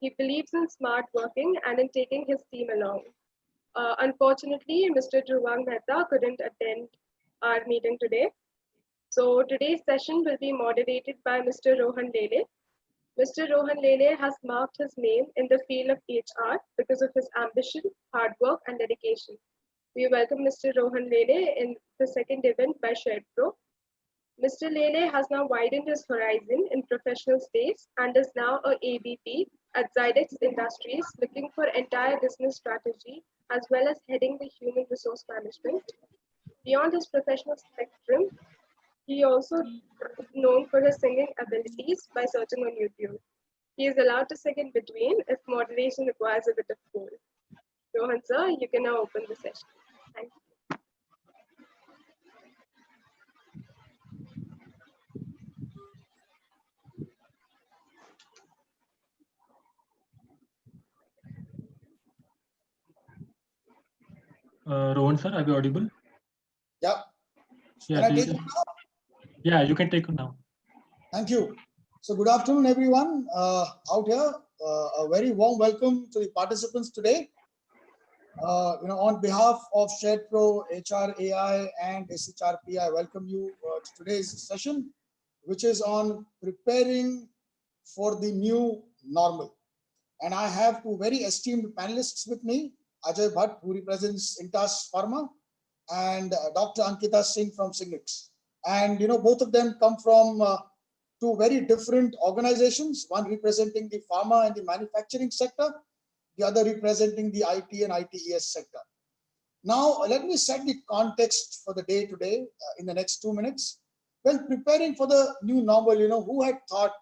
He believes in smart working and in taking his team along. Unfortunately, Mr. Dhruvan Mehta couldn't attend our meeting today. So today's session will be moderated by Mr. Rohan Lele. Mr. Rohan Lele has marked his name in the field of HR because of his ambition, hard work, and dedication. We welcome Mr. Rohan Lele in the second event by SharePro. Mr. Lele has now widened his horizon in professional space and is now a AVP at Zydex Industries, looking for entire business strategy as well as heading the human resource management. Beyond his professional spectrum, he also is known for his singing abilities by searching on YouTube. He is allowed to sing in between if moderation requires a bit of cool. Rohan sir, you can now open the session. Thank you. Rohan sir, are you audible? Yeah. Yeah, you can take it now. Thank you. So good afternoon, everyone out here. A very warm welcome to the participants today. On behalf of SharePro, HR, AI, and SHRP, I welcome you to today's session, which is on preparing for the new normal. And I have two very esteemed panelists with me, Ajay Bhatt, who represents Intas Pharma, and Dr. Ankita Singh from Cignex. And both of them come from two very different organizations, one representing the pharma and the manufacturing sector, the other representing the IT and ITES sector. Now, let me set the context for the day today in the next 2 minutes. Well, preparing for the new normal, who had thought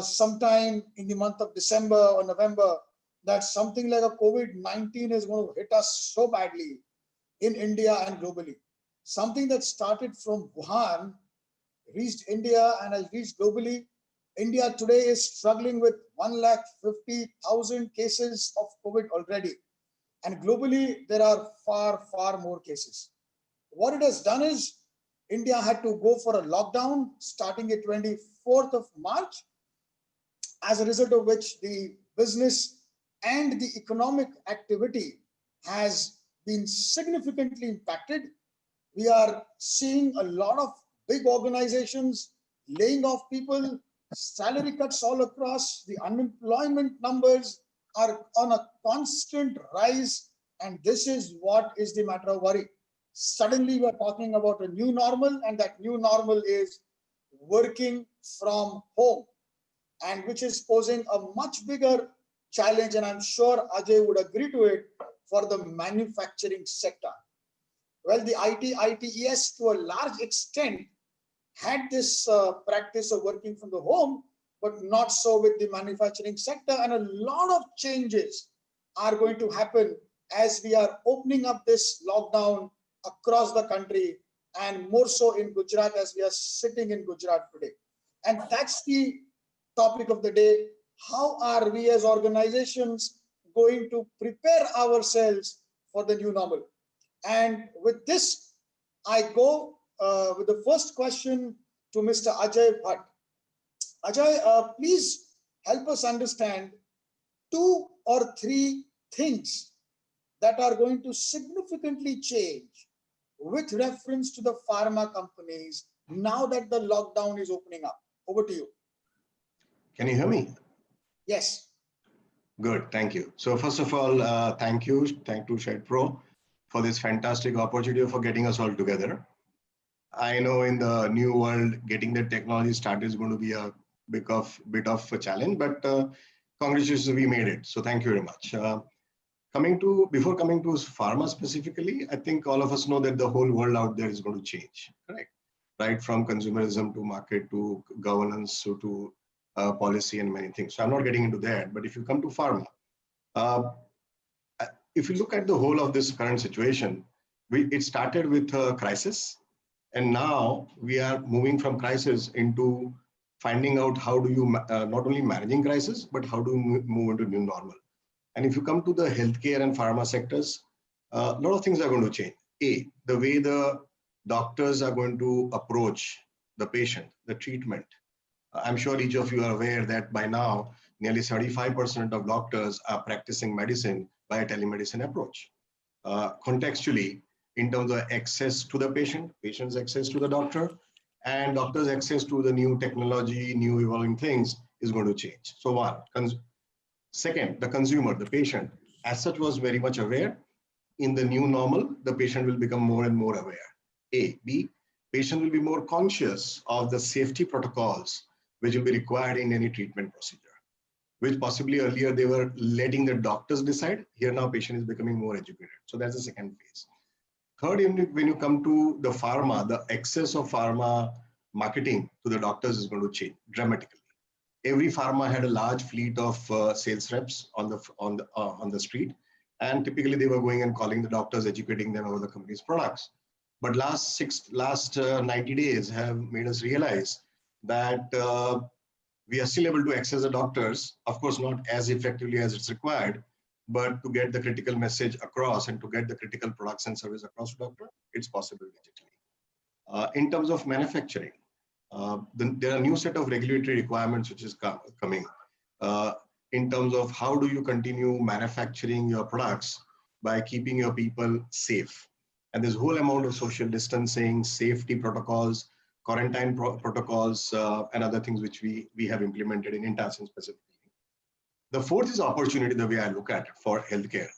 sometime in the month of December or November that something like a COVID-19 is going to hit us so badly in India and globally. Something that started from Wuhan, reached India and has reached globally. India today is struggling with 150,000 cases of COVID already. And globally, there are far, far more cases. What it has done is India had to go for a lockdown starting at 24th of March, as a result of which the business and the economic activity has been significantly impacted. We are seeing a lot of big organizations laying off people, salary cuts all across, the unemployment numbers are on a constant rise, and this is what is the matter of worry. Suddenly we're talking about a new normal, and that new normal is working from home, and which is posing a much bigger challenge, and I'm sure Ajay would agree to it, for the manufacturing sector. Well, the ITES to a large extent had this practice of working from the home, but not so with the manufacturing sector. And a lot of changes are going to happen as we are opening up this lockdown across the country, and more so in Gujarat, as we are sitting in Gujarat today. And that's the topic of the day. How are we as organizations going to prepare ourselves for the new normal? And with this, I go with the first question to Mr. Ajay Bhatt. Ajay, please help us understand 2 or 3 things that are going to significantly change with reference to the pharma companies now that the lockdown is opening up. Over to you. Can you hear me? Yes. Good, thank you. So first of all, thank you to SharePro for this fantastic opportunity for getting us all together. I know in the new world, getting the technology started is going to be a bit of a challenge, but congratulations, we made it. So thank you very much. Before coming to pharma specifically, I think all of us know that the whole world out there is going to change, correct? Right from consumerism to market to governance to policy and many things. So I'm not getting into that, but if you come to pharma, if you look at the whole of this current situation, it started with a crisis, and now we are moving from crisis into finding out how do you not only managing crisis, but how do you move into new normal. And if you come to the healthcare and pharma sectors, a lot of things are going to change. The way the doctors are going to approach the patient, the treatment. I'm sure each of you are aware that by now nearly 75% of doctors are practicing medicine by a telemedicine approach. Contextually, in terms of access to the patient, patient's access to the doctor, and doctor's access to the new technology, new evolving things is going to change. So one. Second, the consumer, the patient, as such was very much aware. In the new normal, the patient will become more and more aware. A. B. Patient will be more conscious of the safety protocols which will be required in any treatment procedure, which possibly earlier they were letting the doctors decide. Here now patient is becoming more educated. So that's the second phase. Third, when you come to the pharma, the access of pharma marketing to the doctors is going to change dramatically. Every pharma had a large fleet of sales reps on the street, and typically they were going and calling the doctors, educating them over the company's products. But last 90 days have made us realize that we are still able to access the doctors, of course, not as effectively as it's required, but to get the critical message across and to get the critical products and service across to doctor, it's possible digitally. In terms of manufacturing, there are a new set of regulatory requirements which is coming in terms of how do you continue manufacturing your products by keeping your people safe. And there's a whole amount of social distancing, safety protocols, quarantine protocols, and other things which we have implemented in Intas specifically. The fourth is opportunity, the way I look at it, for healthcare.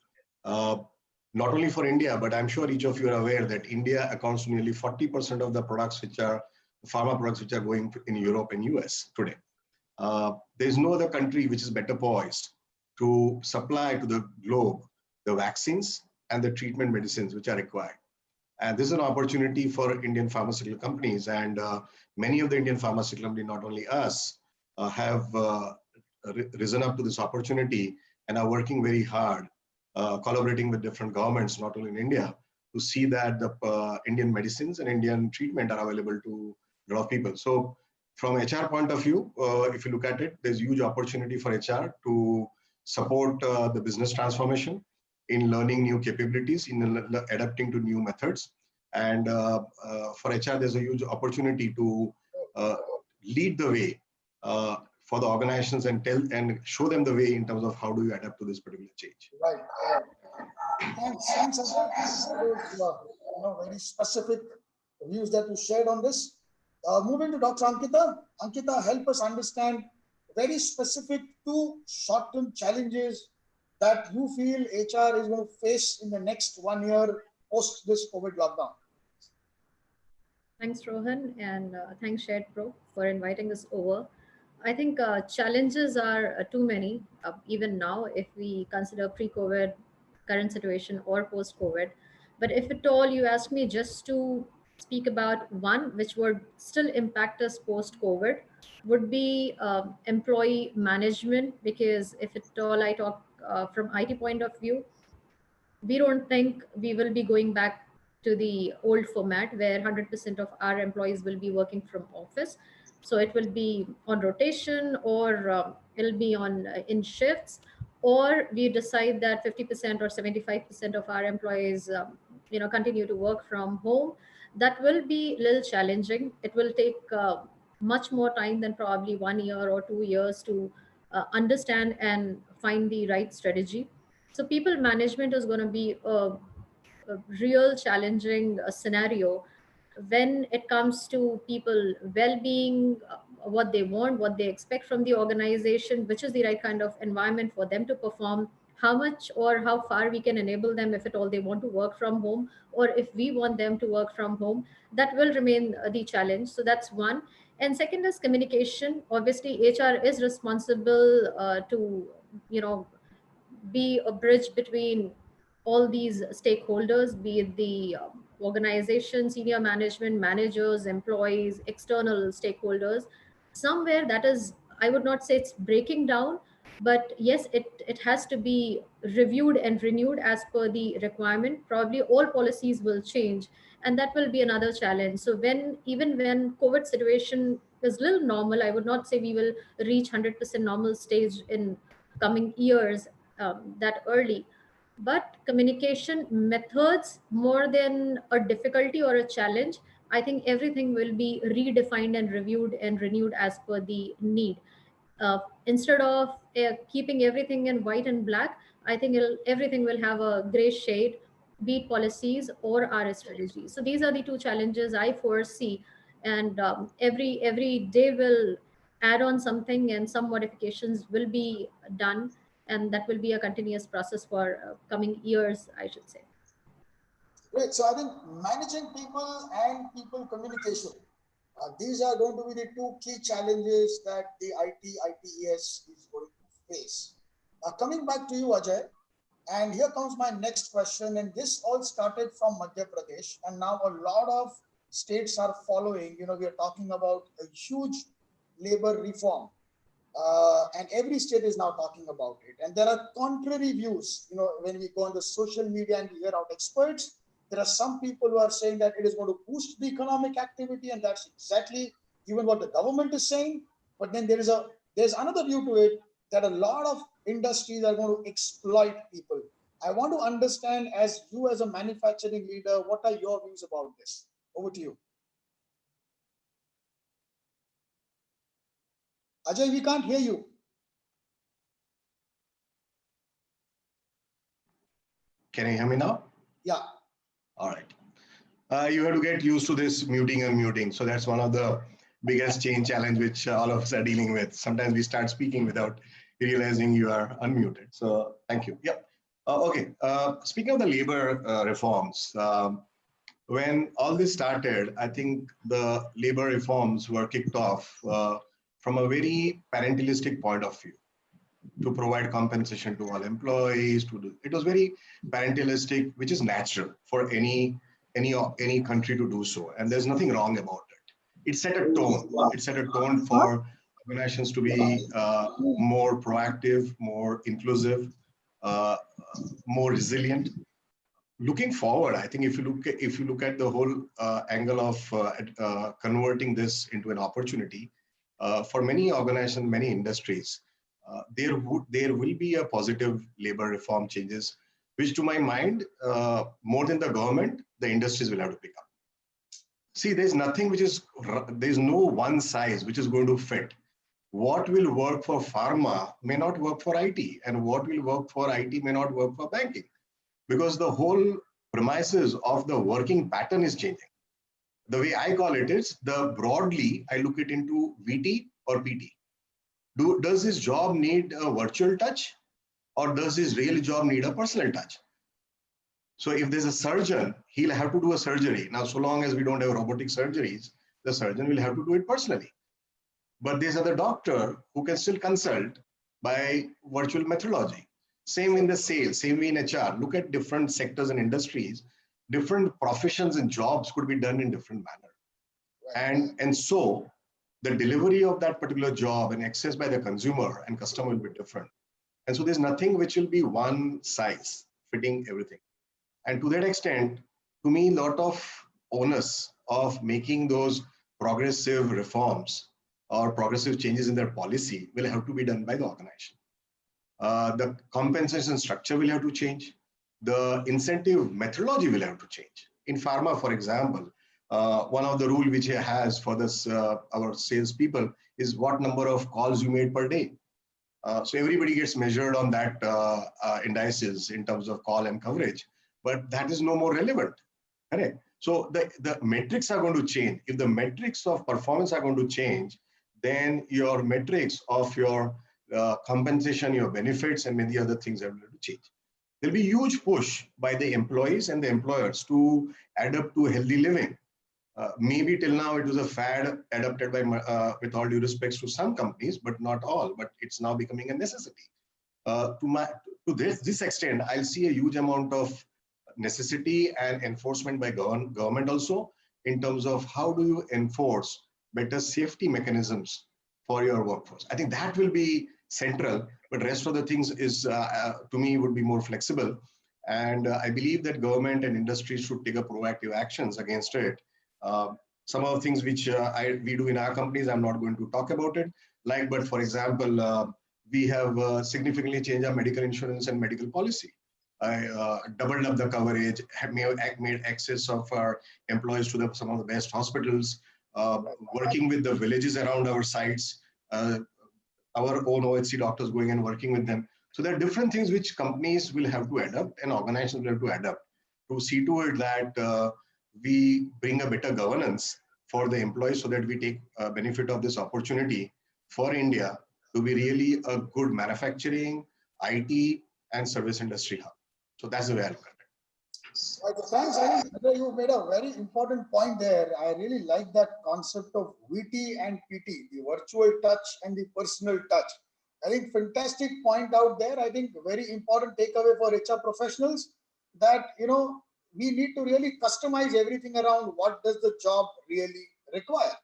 Not only for India, but I'm sure each of you are aware that India accounts for nearly 40% of the products which are pharma products which are going in Europe and US today. There's no other country which is better poised to supply to the globe the vaccines and the treatment medicines which are required. And this is an opportunity for Indian pharmaceutical companies, and many of the Indian pharmaceutical companies, not only us, have risen up to this opportunity and are working very hard, collaborating with different governments, not only in India, to see that the Indian medicines and Indian treatment are available to a lot of people. So from HR point of view, if you look at it, there's huge opportunity for HR to support the business transformation in learning new capabilities, in adapting to new methods. And for HR, there's a huge opportunity to lead the way for the organizations and show them the way in terms of how do you adapt to this particular change. Right. Thanks, Ajay. Very specific views that you shared on this. Moving to Dr. Ankita. Ankita, help us understand very specific 2 short-term challenges that you feel HR is going to face in the next 1 year post this COVID lockdown. Thanks, Rohan, and thanks, Shared Pro, for inviting us over. I think challenges are too many, even now, if we consider pre-COVID, current situation, or post-COVID. But if at all you ask me just to speak about one which would still impact us post-COVID, would be employee management, because if at all I talk from IT point of view, we don't think we will be going back to the old format where 100% of our employees will be working from office. So it will be on rotation, or it'll be on in shifts, or we decide that 50% or 75% of our employees continue to work from home. That will be a little challenging. It will take much more time than probably 1 year or 2 years to understand and find the right strategy. So people management is going to be a real challenging scenario when it comes to people well-being, what they want, what they expect from the organization, which is the right kind of environment for them to perform, how much or how far we can enable them if at all they want to work from home, or if we want them to work from home. That will remain the challenge. So that's one. And second is communication. Obviously HR is responsible to be a bridge between all these stakeholders, be it the organization, senior management, managers, employees, external stakeholders. Somewhere that is, I would not say it's breaking down, but yes, it has to be reviewed and renewed as per the requirement. Probably all policies will change, and that will be another challenge. So even when COVID situation is little normal, I would not say we will reach 100% normal stage in coming years that early. But communication methods, more than a difficulty or a challenge, I think everything will be redefined and reviewed and renewed as per the need. Instead of keeping everything in white and black, I think everything will have a gray shade, be it policies or our strategies. So these are the two challenges I foresee, and every day will add on something, and some modifications will be done, and that will be a continuous process for coming years, I should say. Great. So I think managing people and people communication, these are going to be the two key challenges that the ITES is going to face. Coming back to you, Ajay, and here comes my next question. And this all started from Madhya Pradesh, and now a lot of states are following. You know, we are talking about a huge labor reform, and every state is now talking about it. And there are contrary views. You know, when we go on the social media and we hear out experts, there are some people who are saying that it is going to boost the economic activity, and that's exactly even what the government is saying. But then there's another view to it, that a lot of industries are going to exploit people. I want to understand, as you as a manufacturing leader, what are your views about this? Over to you. Ajay, we can't hear you. Can you hear me now? Yeah. All right. You have to get used to this muting and muting. So that's one of the biggest change challenge which all of us are dealing with. Sometimes we start speaking without realizing you are unmuted. So thank you. Yep. Okay. Speaking of the labor reforms, when all this started, I think the labor reforms were kicked off from a very parentalistic point of view, to provide compensation to all employees. It was very parentalistic, which is natural for any country to do so, and there's nothing wrong about it. It set a tone. It set a tone for organizations to be more proactive, more inclusive, more resilient. Looking forward, I think if you look at the whole angle of converting this into an opportunity for many organizations, many industries, there will be a positive labor reform changes, which to my mind, more than the government, the industries will have to pick up. See, there's no one size which is going to fit. What will work for pharma may not work for IT, and what will work for IT may not work for banking, because the whole premises of the working pattern is changing. The way I call it is, broadly, I look it into VT or PT. Does his job need a virtual touch, or does his real job need a personal touch? So if there's a surgeon, he'll have to do a surgery. Now, so long as we don't have robotic surgeries, the surgeon will have to do it personally. But there's other doctor who can still consult by virtual methodology. Same in the sales, same in HR. Look at different sectors and industries. Different professions and jobs could be done in different manner. And so the delivery of that particular job and access by the consumer and customer will be different. And so there's nothing which will be one size fitting everything. And to that extent, to me, a lot of onus of making those progressive reforms or progressive changes in their policy will have to be done by the organization. The compensation structure will have to change. The incentive methodology will have to change. In pharma, for example, one of the rule which it has for this our salespeople is what number of calls you made per day. So everybody gets measured on that indices in terms of call and coverage, but that is no more relevant. Correct? So the metrics are going to change. If the metrics of performance are going to change, then your metrics of your compensation, your benefits, and many other things are going to change. There'll be a huge push by the employees and the employers to adapt to healthy living. Maybe till now it was a fad adopted by, with all due respects to some companies, but not all. But it's now becoming a necessity. To this extent, I'll see a huge amount of necessity and enforcement by government also, in terms of how do you enforce better safety mechanisms for your workforce. I think that will be central, but rest of the things is, to me, would be more flexible. And I believe that government and industry should take a proactive actions against it. Some of the things which we do in our companies, I'm not going to talk about it. But for example, we have significantly changed our medical insurance and medical policy. I doubled up the coverage, made access of our employees to some of the best hospitals, working with the villages around our sites. our own OHC doctors going and working with them. So there are different things which companies will have to adapt and organizations will have to adapt to see to it that we bring a better governance for the employees so that we take benefit of this opportunity for India to be really a good manufacturing, IT, and service industry hub. So that's the way I look at it. Right, so thanks. I think Ajay, you made a very important point there. I really like that concept of VT and PT, the virtual touch and the personal touch. I think fantastic point out there. I think very important takeaway for HR professionals that, we need to really customize everything around what does the job really require.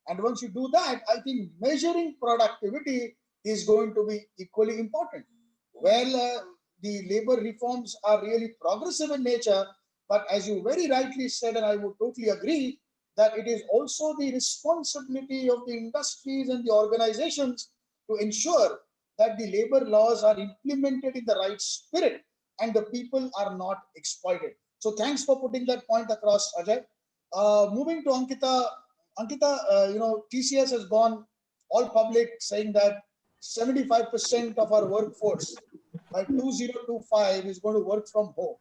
And once you do that, I think measuring productivity is going to be equally important. Well, the labor reforms are really progressive in nature, but as you very rightly said, and I would totally agree, that it is also the responsibility of the industries and the organizations to ensure that the labor laws are implemented in the right spirit and the people are not exploited. So thanks for putting that point across, Ajay. Moving to Ankita. Ankita, TCS has gone all public saying that 75% of our workforce by 2025 is going to work from home.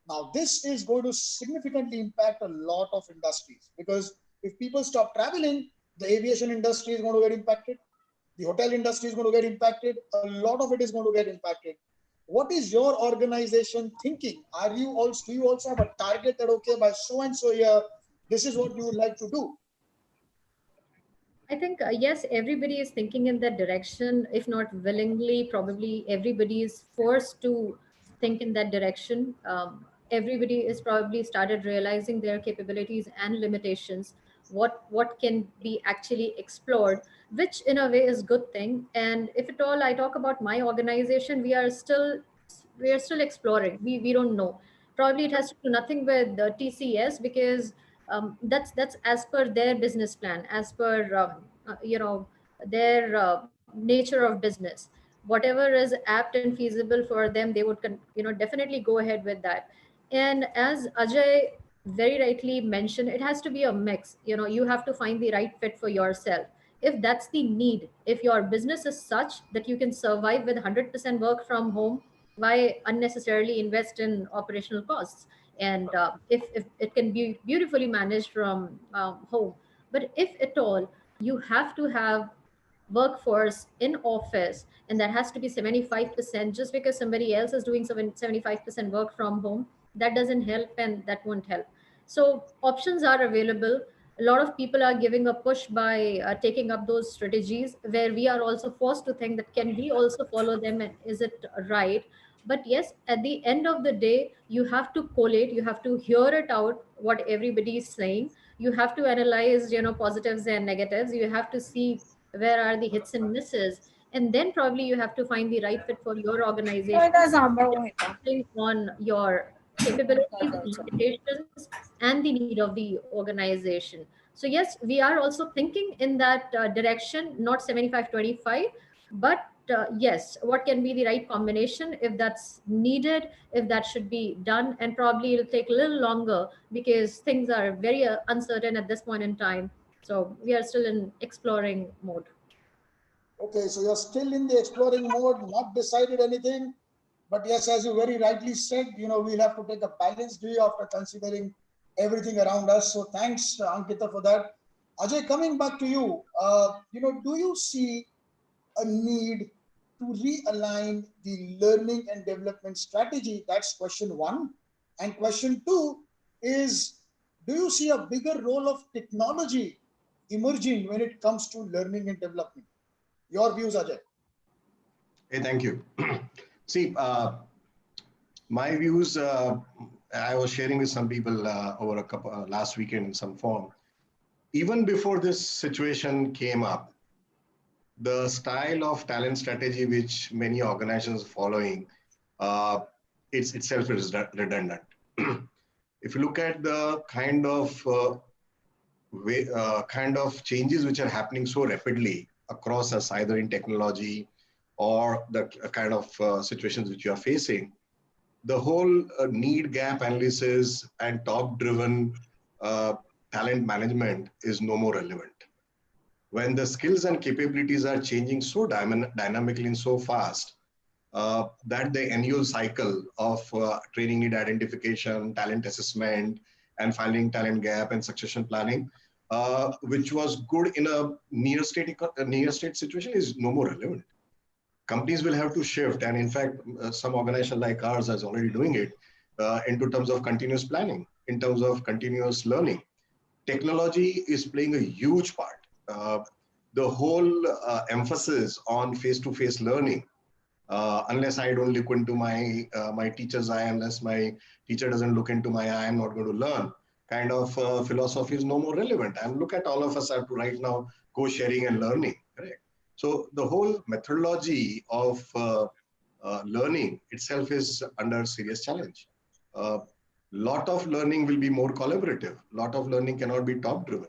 Now, this is going to significantly impact a lot of industries because if people stop traveling, the aviation industry is going to get impacted. The hotel industry is going to get impacted. A lot of it is going to get impacted. What is your organization thinking? Do you also have a target that, okay, by so and so year, this is what you would like to do? I think, yes, everybody is thinking in that direction. If not willingly, probably everybody is forced to think in that direction. Everybody is probably started realizing their capabilities and limitations, what can be actually explored, which in a way is good thing. And if at all I talk about my organization, we are still exploring. We don't know. Probably it has to do nothing with the TCS because that's as per their business plan, as per their nature of business. Whatever is apt and feasible for them, they would definitely go ahead with that. And as Ajay very rightly mentioned, it has to be a mix. You have to find the right fit for yourself. If that's the need, if your business is such that you can survive with 100% work from home, why unnecessarily invest in operational costs? And if it can be beautifully managed from home. But if at all you have to have workforce in office, and that has to be 75%, just because somebody else is doing 75% work from home, that doesn't help and that won't help. So options are available. A lot of people are giving a push by taking up those strategies, where we are also forced to think that can we also follow them, and is it right? But yes, at the end of the day, you have to collate, you have to hear it out what everybody is saying. You have to analyze positives and negatives. You have to see where are the hits and misses, and then probably you have to find the right fit for your organization depending on your capabilities, limitations, and the need of the organization. So yes, we are also thinking in that direction, not 75-25, but yes, what can be the right combination, if that's needed, if that should be done. And probably it'll take a little longer because things are very uncertain at this point in time. So we are still in exploring mode. Okay, so you're still in the exploring mode, not decided anything. But yes, as you very rightly said, we'll have to take a balanced view after considering everything around us. So thanks, Ankita, for that. Ajay, coming back to you, do you see a need to realign the learning and development strategy? That's question one. And question two is, do you see a bigger role of technology emerging when it comes to learning and development? Your views, Ajay. Hey, thank you. See, my views, I was sharing with some people over a couple last weekend in some form. Even before this situation came up, the style of talent strategy which many organizations are following, it's itself is redundant. If you look at the kind of changes which are happening so rapidly across us, either in technology or the kind of situations which you are facing, the whole need gap analysis and top driven talent management is no more relevant. when the skills and capabilities are changing so dynamically and so fast, that the annual cycle of training need identification, talent assessment, and finding talent gap and succession planning, which was good in a near state situation, is no more relevant. Companies will have to shift, and in fact, some organization like ours is already doing it into terms of continuous planning, in terms of continuous learning. Technology is playing a huge part. The whole emphasis on face-to-face learning, unless I don't look into my teacher's eye, unless my teacher doesn't look into my eye, I'm not going to learn. Kind of philosophy is no more relevant. And look at all of us have to right now go sharing and learning. Correct. So the whole methodology of learning itself is under serious challenge. Lot of learning will be more collaborative. Lot of learning cannot be top driven.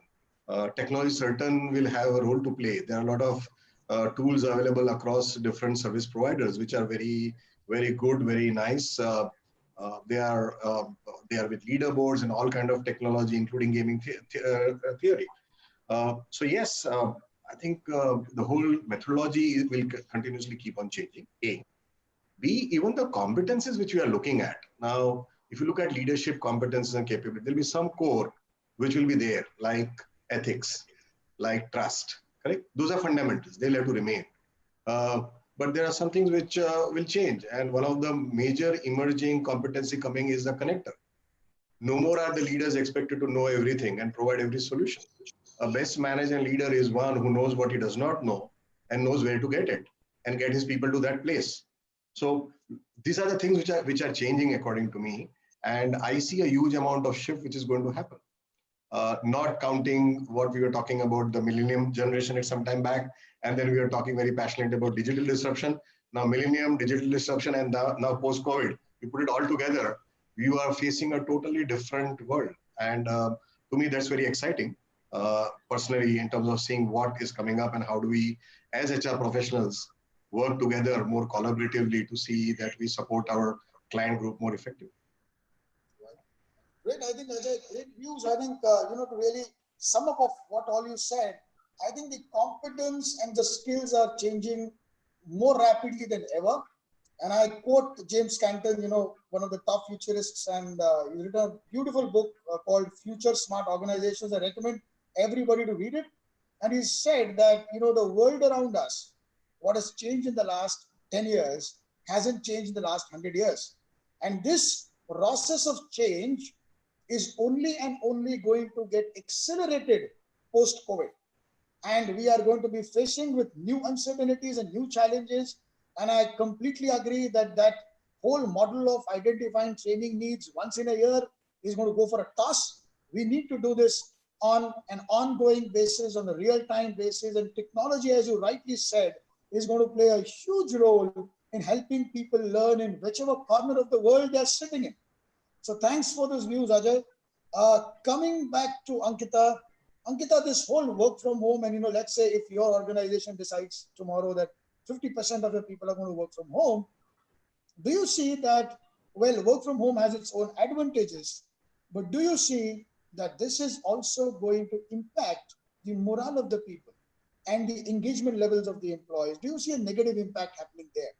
Technology certain will have a role to play. There are a lot of tools available across different service providers, which are very, very good, very nice. They are with leaderboards and all kind of technology, including gaming theory. So yes, I think the whole methodology will continuously keep on changing. A. B, even the competencies which we are looking at. Now, if you look at leadership competencies and capability, there'll be some core which will be there, like ethics, like trust, correct? Those are fundamentals. They'll have to remain. But there are some things which will change. And one of the major emerging competency coming is the connector. No more are the leaders expected to know everything and provide every solution. A best manager and leader is one who knows what he does not know and knows where to get it and get his people to that place. So these are the things which are changing according to me. And I see a huge amount of shift which is going to happen. Not counting what we were talking about the millennium generation at some time back. And then we were talking very passionate about digital disruption. Now millennium, digital disruption, and now post-COVID, you put it all together, you are facing a totally different world. And to me, that's very exciting. Personally, in terms of seeing what is coming up and how do we, as HR professionals, work together more collaboratively to see that we support our client group more effectively. Great, I think Ajay, great views. I think, to really sum up of what all you said, I think the competence and the skills are changing more rapidly than ever. And I quote James Canton, one of the top futurists, and he's written a beautiful book called Future Smart Organizations. I recommend everybody to read it. And he said that, the world around us, what has changed in the last 10 years hasn't changed in the last 100 years. And this process of change is only and only going to get accelerated post-COVID. And we are going to be facing with new uncertainties and new challenges. And I completely agree that that whole model of identifying training needs once in a year is going to go for a toss. We need to do this on an ongoing basis, on a real-time basis. And technology, as you rightly said, is going to play a huge role in helping people learn in whichever corner of the world they're sitting in. So thanks for those views, Ajay. Coming back to Ankita. Ankita, this whole work from home, and let's say if your organization decides tomorrow that 50% of your people are going to work from home, do you see that, well, work from home has its own advantages, but do you see that this is also going to impact the morale of the people and the engagement levels of the employees? Do you see a negative impact happening there?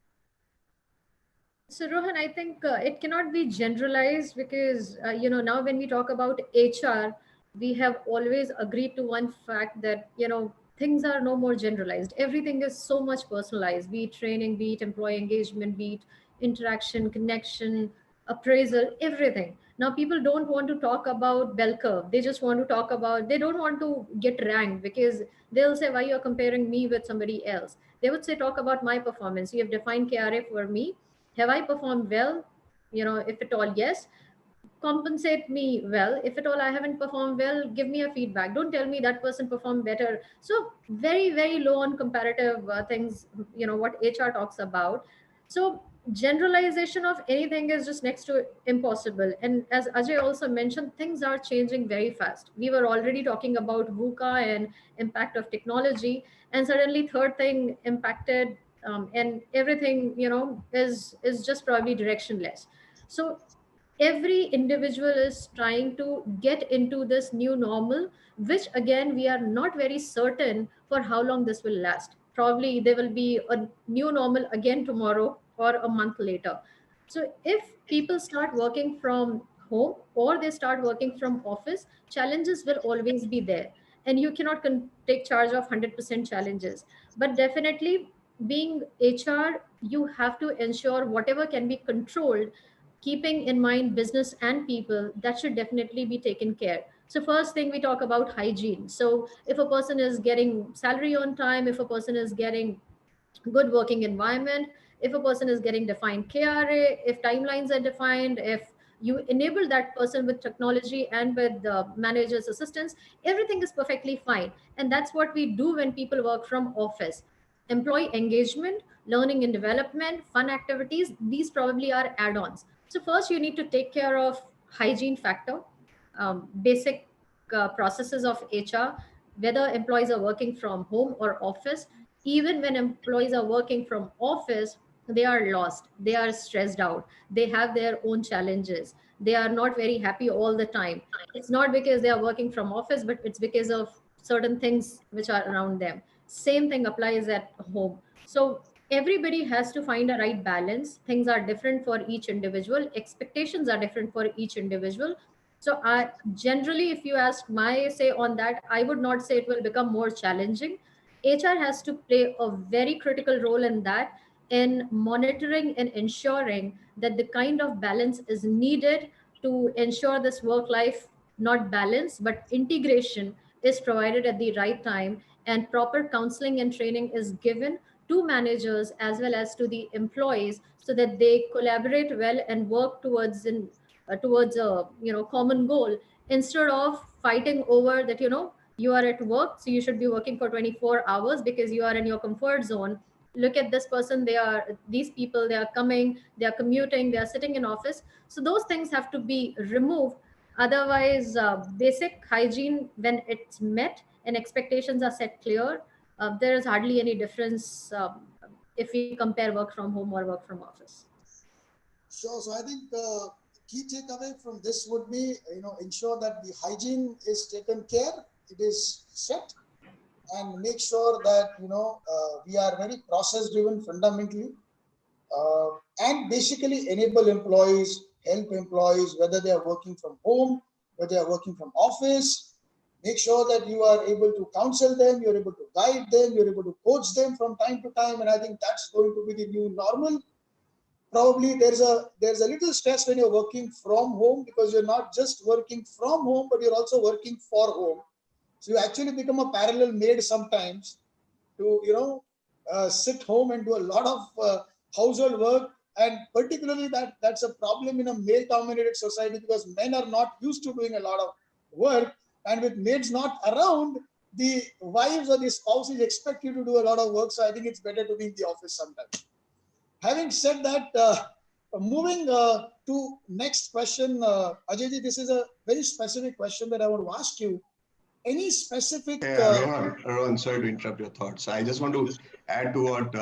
So Rohan, I think it cannot be generalized because, now when we talk about HR, we have always agreed to one fact that, things are no more generalized. Everything is so much personalized, be it training, be it employee engagement, be it interaction, connection, appraisal, everything. Now people don't want to talk about bell curve. They just want to talk about, they don't want to get ranked because they'll say, why you're comparing me with somebody else? They would say, talk about my performance. You have defined KRA for me. Have I performed well? If at all, yes. Compensate me well. If at all I haven't performed well, give me a feedback. Don't tell me that person performed better. So very, very low on comparative things, what HR talks about. So generalization of anything is just next to impossible. And as Ajay also mentioned, things are changing very fast. We were already talking about VUCA and impact of technology, and suddenly third thing impacted, and everything is just probably directionless. So every individual is trying to get into this new normal, which again we are not very certain for how long this will last. Probably there will be a new normal again tomorrow or a month later. So if people start working from home or they start working from office, challenges will always be there, and you cannot take charge of 100% challenges. But definitely, being HR, you have to ensure whatever can be controlled, keeping in mind business and people, that should definitely be taken care. So first thing, we talk about hygiene. So if a person is getting salary on time, if a person is getting good working environment, if a person is getting defined KRA, if timelines are defined, if you enable that person with technology and with the manager's assistance, everything is perfectly fine. And that's what we do when people work from office. Employee engagement, learning and development, fun activities, these probably are add-ons. So first you need to take care of hygiene factor, basic processes of HR, whether employees are working from home or office. Even when employees are working from office, they are lost, they are stressed out, they have their own challenges, they are not very happy all the time. It's not because they are working from office, but it's because of certain things which are around them. Same thing applies at home. So everybody has to find a right balance. Things are different for each individual, expectations are different for each individual. So I generally, if you ask my say on that, I would not say it will become more challenging. HR has to play a very critical role in that, in monitoring and ensuring that the kind of balance is needed to ensure this work life, not balance, but integration, is provided at the right time, and proper counseling and training is given to managers as well as to the employees, so that they collaborate well and work towards a common goal, instead of fighting over that. You are at work, so you should be working for 24 hours because you are in your comfort zone. Look at this person, these people, they are coming, they are commuting, they are sitting in office. So those things have to be removed. Otherwise, basic hygiene, when it's met and expectations are set clear, there is hardly any difference if we compare work from home or work from office. Sure. So I think key takeaway from this would be, ensure that the hygiene is taken care, it is set, and make sure that, we are very process driven fundamentally, and basically enable employees, help employees, whether they are working from home, whether they are working from office. Make sure that you are able to counsel them, you're able to guide them, you're able to coach them from time to time. And I think that's going to be the new normal. Probably there's a little stress when you're working from home, because you're not just working from home, but you're also working for home. So you actually become a parallel maid sometimes to sit home and do a lot of household work. And particularly that's a problem in a male dominated society, because men are not used to doing a lot of work, and with maids not around, the wives or the spouses expect you to do a lot of work. So I think it's better to be in the office sometimes. Having said that, moving to next question, Ajay, this is a very specific question that I want to ask you. Any specific? Rohan, sorry to interrupt your thoughts. I just want to add to what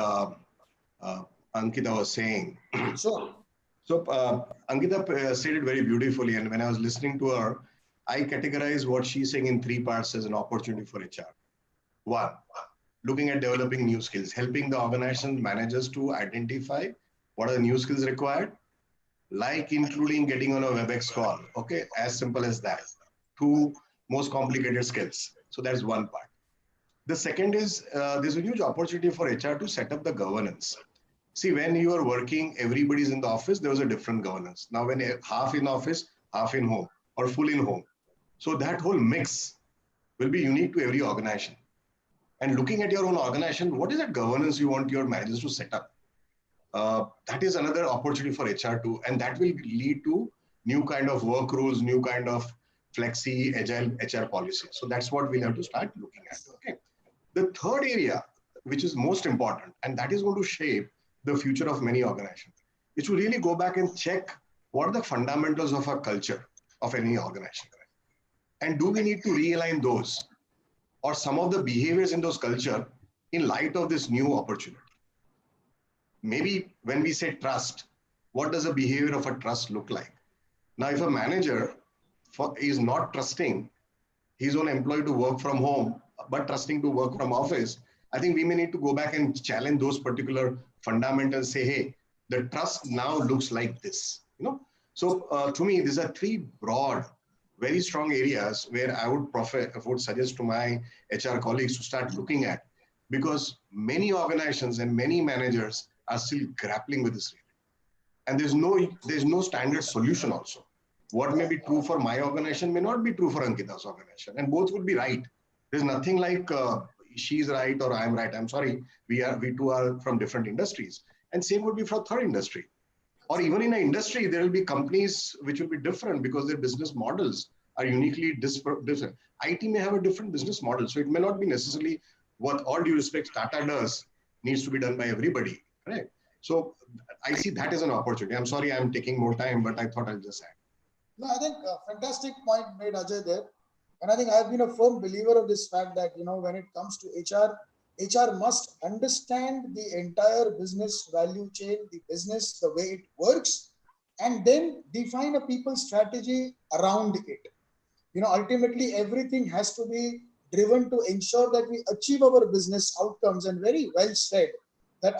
Ankita was saying. Sure. So Ankita said it very beautifully, and when I was listening to her, I categorize what she's saying in three parts as an opportunity for HR. One, looking at developing new skills, helping the organization managers to identify what are the new skills required, like including getting on a WebEx call, okay, as simple as that, to most complicated skills. So that's one part. The second is there's a huge opportunity for HR to set up the governance. See, when you are working, everybody's in the office, there was a different governance. Now, when half in office, half in home, or full in home. So that whole mix will be unique to every organization. And looking at your own organization, what is that governance you want your managers to set up? That is another opportunity for HR too, and that will lead to new kind of work rules, new kind of flexi, agile HR policy. So that's what we'll have to start looking at. Okay. The third area, which is most important, and that is going to shape the future of many organizations, is to really go back and check what are the fundamentals of our culture of any organization, and do we need to realign those or some of the behaviors in those culture in light of this new opportunity. Maybe when we say trust, what does the behavior of a trust look like? Now, if a manager is not trusting his own employee to work from home, but trusting to work from office, I think we may need to go back and challenge those particular fundamentals. Say, hey, the trust now looks like this. So to me, these are three broad, very strong areas where I would suggest to my HR colleagues to start looking at, because many organizations and many managers are still grappling with this. And there's no standard solution also. What may be true for my organization may not be true for Ankita's organization, and both would be right. There's nothing like she's right or I'm right. I'm sorry, we two are from different industries, and same would be for third industry. Or even in an industry, there will be companies which will be different because their business models are uniquely different. IT may have a different business model, so it may not be necessarily what all due respect Tata does needs to be done by everybody, right? So I see that as an opportunity. I'm sorry I'm taking more time, but I thought I'll just add. No, I think a fantastic point made, Ajay, there. And I think I've been a firm believer of this fact that, when it comes to HR must understand the entire business value chain, the business, the way it works, and then define a people strategy around it. Ultimately, everything has to be driven to ensure that we achieve our business outcomes. And very well said that,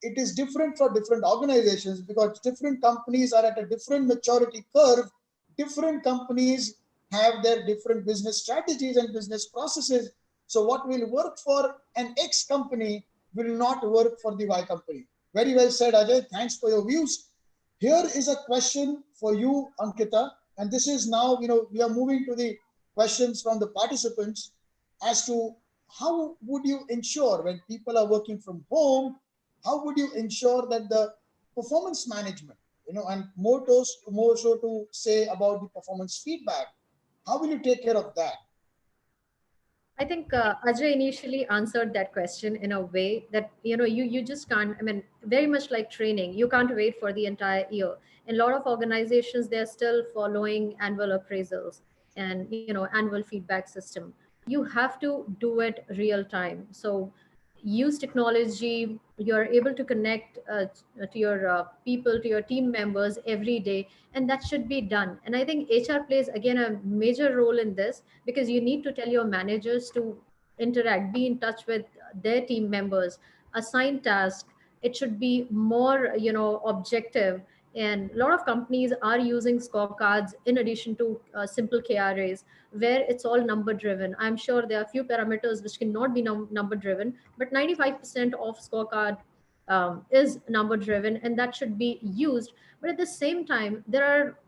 it is different for different organizations because different companies are at a different maturity curve. Different companies have their different business strategies and business processes. So what will work for an X company will not work for the Y company. Very well said, Ajay. Thanks for your views. Here is a question for you, Ankita. And this is now, we are moving to the questions from the participants as to how would you ensure when people are working from home, how would you ensure that the performance management, and more so to say about the performance feedback, how will you take care of that? I think Ajay initially answered that question in a way that you just can't. I mean, very much like training, you can't wait for the entire year. In a lot of organizations, they're still following annual appraisals and annual feedback system. You have to do it real time. So use technology. You're able to connect to your people, to your team members every day, and that should be done. And I think HR plays again a major role in this, because you need to tell your managers to interact, be in touch with their team members, assign tasks. It should be more objective. And a lot of companies are using scorecards in addition to simple KRAs, where it's all number driven. I'm sure there are a few parameters which cannot be number driven, but 95% of scorecard is number driven, and that should be used. But at the same time, there are,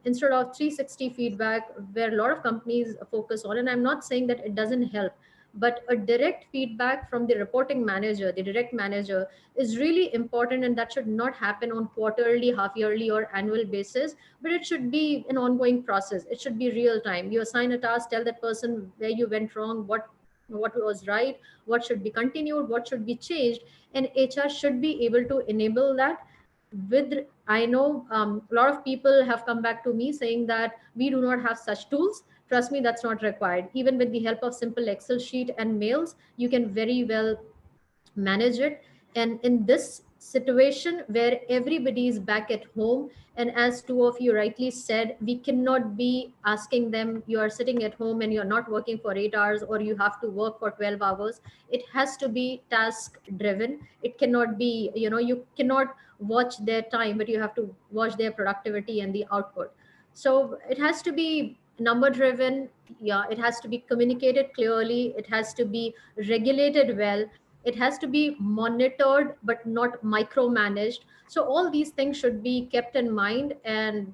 instead of 360 feedback, where a lot of companies focus on, and I'm not saying that it doesn't help, but a direct feedback from the reporting manager, the direct manager, is really important, and that should not happen on quarterly, half yearly, or annual basis, but it should be an ongoing process. It should be real time. You assign a task, tell that person where you went wrong, what was right, what should be continued, what should be changed, and HR should be able to enable that. With I know a lot of people have come back to me saying that we do not have such tools. Trust me, that's not required. Even with the help of simple Excel sheet and mails, you can very well manage it. And in this situation where everybody is back at home, and as two of you rightly said, we cannot be asking them, you are sitting at home and you're not working for 8 hours, or you have to work for 12 hours. It has to be task driven. It cannot be, you cannot watch their time, but you have to watch their productivity and the output. So it has to be number driven. Yeah, it has to be communicated clearly. It has to be regulated well. It has to be monitored but not micromanaged. So all these things should be kept in mind, and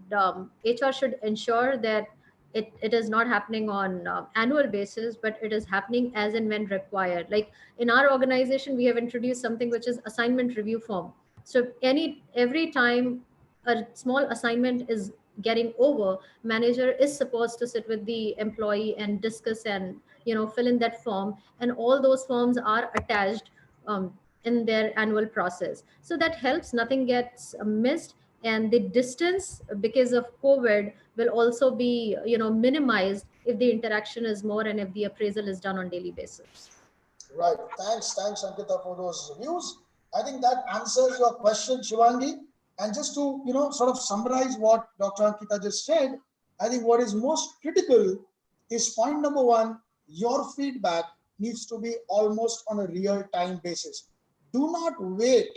HR should ensure that it is not happening on annual basis, but it is happening as and when required. Like in our organization, we have introduced something which is assignment review form. So every time a small assignment is getting over, manager is supposed to sit with the employee and discuss and fill in that form, and all those forms are attached in their annual process. So that helps, nothing gets missed, and the distance because of COVID will also be minimized if the interaction is more and if the appraisal is done on daily basis. Right. Thanks, Ankita, for those views. I think that answers your question, Shivangi. And just to, sort of summarize what Dr. Ankita just said, I think what is most critical is point number one, your feedback needs to be almost on a real-time basis. Do not wait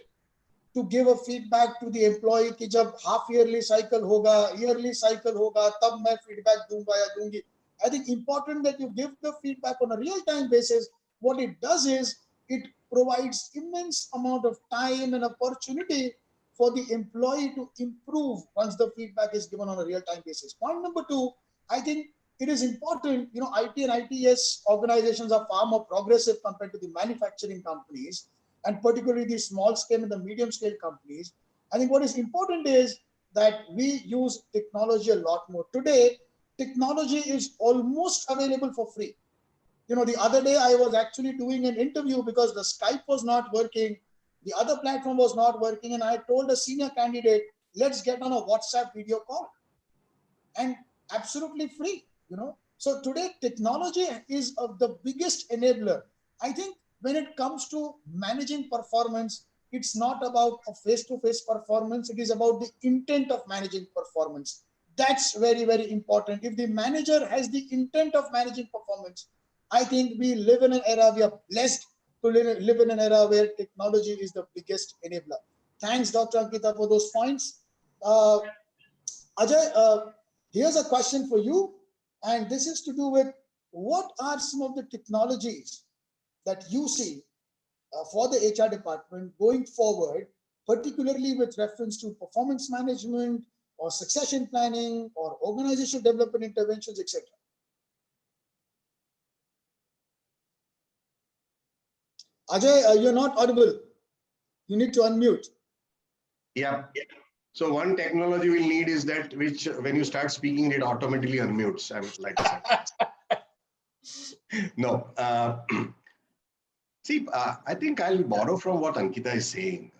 to give a feedback to the employee कि जब half yearly cycle होगा, yearly cycle होगा, तब मैं feedback दूंगा या दूंगी. I think important that you give the feedback on a real-time basis. What it does is it provides immense amount of time and opportunity for the employee to improve once the feedback is given on a real-time basis. Point number two, I think it is important, IT and ITES organizations are far more progressive compared to the manufacturing companies, and particularly the small scale and the medium scale companies. I think what is important is that we use technology a lot more. Today, technology is almost available for free. The other day I was actually doing an interview because the Skype was not working, the other platform was not working, and I told a senior candidate, let's get on a WhatsApp video call, and absolutely free. So today technology is the biggest enabler. I think when it comes to managing performance, it's not about a face-to-face performance, it is about the intent of managing performance. That's very, very important. If the manager has the intent of managing performance, I think we live in an era, we are blessed to live in an era where technology is the biggest enabler. Thanks, Dr. Ankita, for those points. Ajay, here's a question for you, and this is to do with what are some of the technologies that you see for the HR department going forward, particularly with reference to performance management or succession planning or organizational development interventions, etc. Ajay, you're not audible. You need to unmute. Yeah. So one technology we'll need is that which when you start speaking, it automatically unmutes. Like I said. No. See, I think I'll borrow from what Ankita is saying.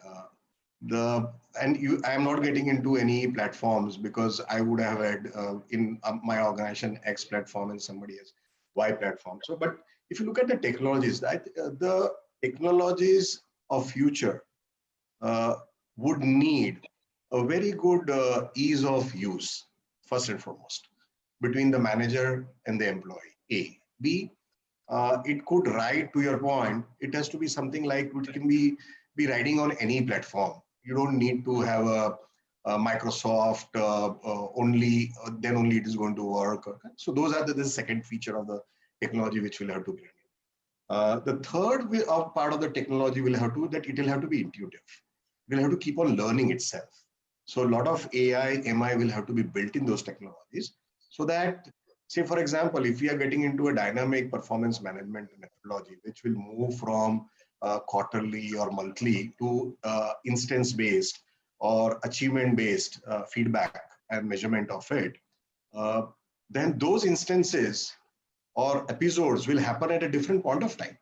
I'm not getting into any platforms because I would have had in my organization X platform and somebody else Y platform. So, but if you look at the technologies, the technologies of future would need a very good ease of use, first and foremost, between the manager and the employee. A. B. It could ride, to your point, it has to be something like which can be riding on any platform. You don't need to have a Microsoft only, then only it is going to work. Okay? So those are the second feature of the technology which will have to be. The third part of the technology will have to that it will have to be intuitive. It will have to keep on learning itself. So a lot of AI, MI will have to be built in those technologies so that, say, for example, if we are getting into a dynamic performance management methodology, which will move from quarterly or monthly to instance-based or achievement-based feedback and measurement of it, then those instances or episodes will happen at a different point of time.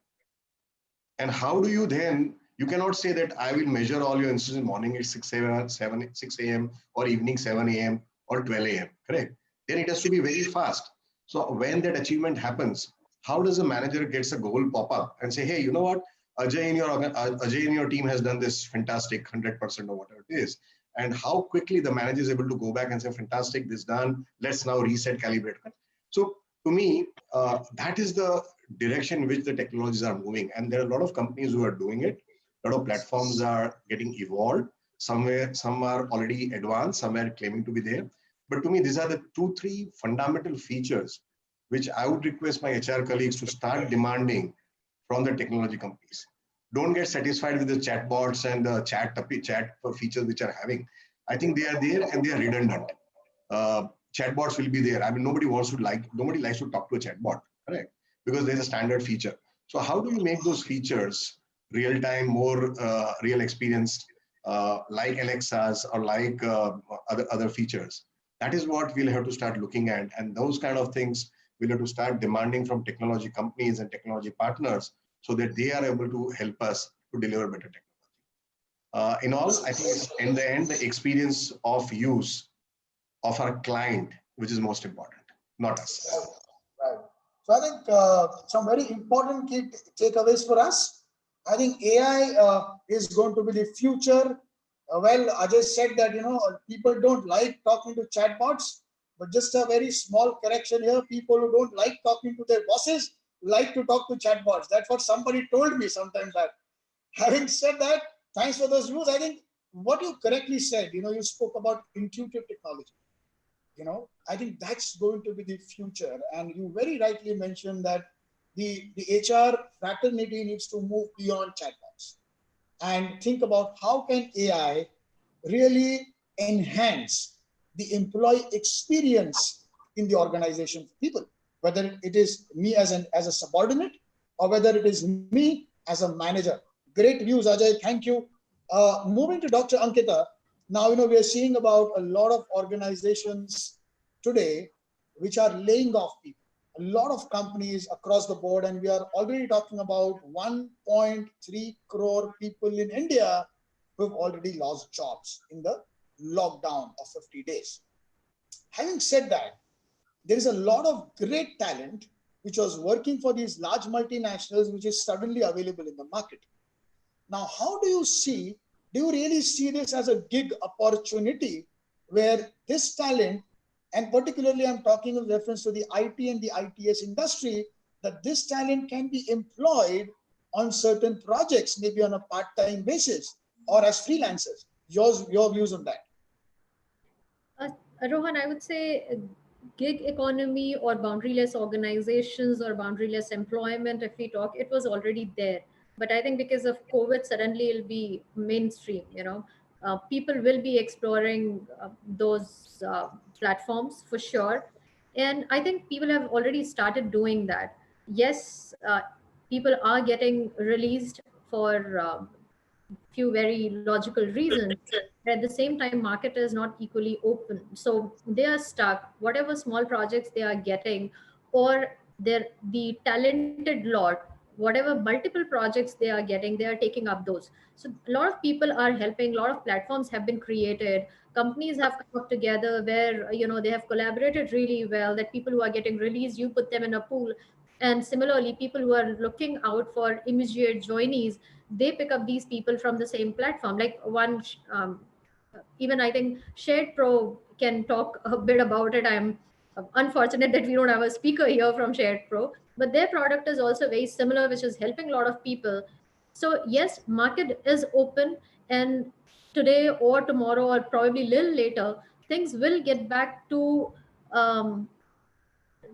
And how do you then, you cannot say that I will measure all your instances in morning at 6 a.m. or evening 7 a.m. or 12 a.m. Correct? Then it has to be very fast. So when that achievement happens, how does the manager gets a goal pop up and say, hey, you know what? Ajay in your team has done this fantastic 100% or whatever it is. And how quickly the manager is able to go back and say, fantastic, this done. Let's now reset, calibrate. So to me, that is the direction in which the technologies are moving. And there are a lot of companies who are doing it. A lot of platforms are getting evolved. Some are already advanced, some are claiming to be there. But to me, these are the 2-3 fundamental features which I would request my HR colleagues to start demanding from the technology companies. Don't get satisfied with the chatbots and the chat features which are having. I think they are there and they are redundant. Chatbots will be there. I mean, nobody likes to talk to a chatbot, correct? Because there's a standard feature. So how do you make those features real-time, more real experienced, like Alexa's or like other features? That is what we'll have to start looking at. And those kind of things we'll have to start demanding from technology companies and technology partners so that they are able to help us to deliver better technology. In all, I think in the end, the experience of use of our client, which is most important, not us. Right. So I think some very important key takeaways for us. I think AI is going to be the future Well, Ajay said that, people don't like talking to chatbots, but just a very small correction here. People who don't like talking to their bosses like to talk to chatbots. That's what somebody told me sometime back. Having said that, thanks for those views. I think what you correctly said, you spoke about intuitive technology. I think that's going to be the future. And you very rightly mentioned that the HR fraternity needs to move beyond chatbots and think about how can AI really enhance the employee experience in the organization for people, whether it is me as a subordinate or whether it is me as a manager. Great views, Ajay. Thank you. Moving to Dr. Ankita. Now, we are seeing about a lot of organizations today which are laying off people. A lot of companies across the board, and we are already talking about 1.3 crore people in India who have already lost jobs in the lockdown of 50 days. Having said that, there is a lot of great talent which was working for these large multinationals, which is suddenly available in the market. Now, do you really see this as a gig opportunity where this talent, and particularly I'm talking in reference to the IT and the ITES industry, that this talent can be employed on certain projects, maybe on a part-time basis or as freelancers? Your views on that? Rohan, I would say gig economy or boundaryless organizations or boundaryless employment, if we talk, it was already there. But I think because of COVID, suddenly it'll be mainstream, people will be exploring those platforms for sure. And I think people have already started doing that. Yes, people are getting released for few very logical reasons. At the same time, market is not equally open, so they are stuck whatever small projects they are getting, or they're the talented lot, whatever multiple projects they are getting, they are taking up those. So a lot of people are helping, a lot of platforms have been created, companies have come up together where they have collaborated really well, that people who are getting released, you put them in a pool, and similarly people who are looking out for immediate joinees, they pick up these people from the same platform. Like even I think Shared Pro can talk a bit about it. I'm unfortunate that we don't have a speaker here from Shared Pro, but their product is also very similar, which is helping a lot of people. So yes, market is open, and today or tomorrow or probably a little later, things will um,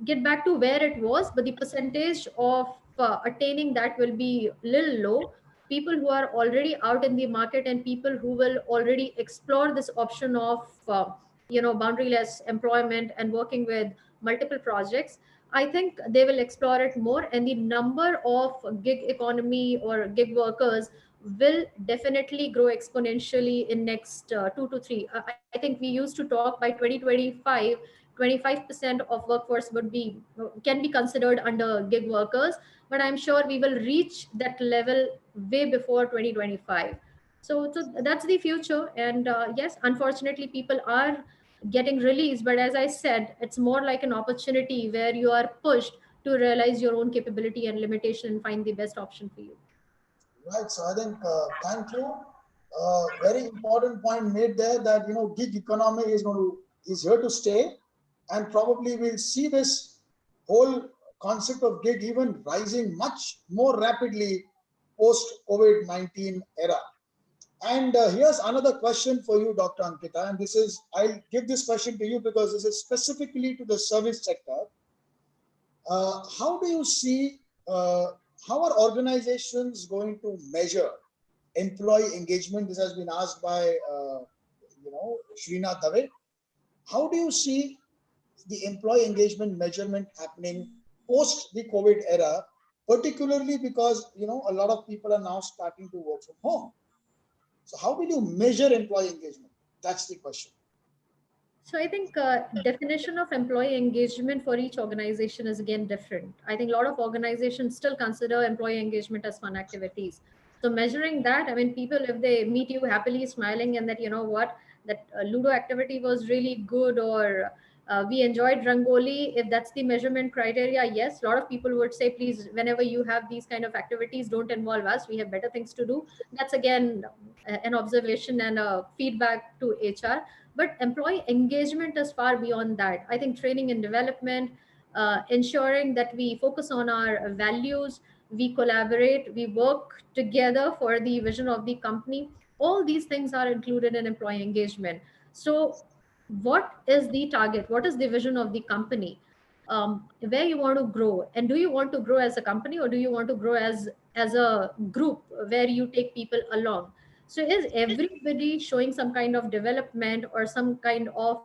get back to where it was, but the percentage of attaining that will be little low. People who are already out in the market and people who will already explore this option of boundaryless employment and working with multiple projects, I think they will explore it more, and the number of gig economy or gig workers will definitely grow exponentially in next 2 to 3. I think we used to talk by 2025 25% of workforce would be can be considered under gig workers, but I'm sure we will reach that level way before 2025. So that's the future. And yes, unfortunately people are getting released, but as I said, it's more like an opportunity where you are pushed to realize your own capability and limitation and find the best option for you. Right. So I think, thank you. Very important point made there that, gig economy is here to stay, and probably we'll see this whole concept of gig even rising much more rapidly post COVID-19 era. And here's another question for you, Dr. Ankita, and I'll give this question to you because this is specifically to the service sector. How do you see, how are organizations going to measure employee engagement? This has been asked by, Srinath Dave. How do you see the employee engagement measurement happening post the COVID era, particularly because, a lot of people are now starting to work from home? So how will you measure employee engagement? That's the question. So I think definition of employee engagement for each organization is again different. I think a lot of organizations still consider employee engagement as fun activities. So measuring that, I mean, people, if they meet you happily smiling and that, that Ludo activity was really good, or We enjoyed Rangoli. If that's the measurement criteria, yes, a lot of people would say, please, whenever you have these kind of activities, don't involve us. We have better things to do. That's again an observation and a feedback to HR. But employee engagement is far beyond that. I think training and development, ensuring that we focus on our values, we collaborate, we work together for the vision of the company. All these things are included in employee engagement. So what is the target? What is the vision of the company? Where you want to grow, and do you want to grow as a company, or do you want to grow as a group where you take people along? So is everybody showing some kind of development or some kind of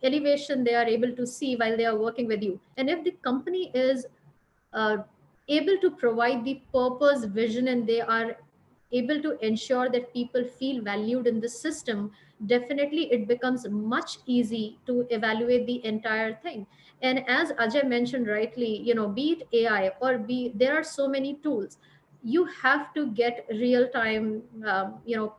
elevation they are able to see while they are working with you? And if the company is uh, able to provide the purpose, vision, and they are able to ensure that people feel valued in the system, definitely it becomes much easy to evaluate the entire thing. And as Ajay mentioned rightly, be it AI or be there are so many tools, you have to get real time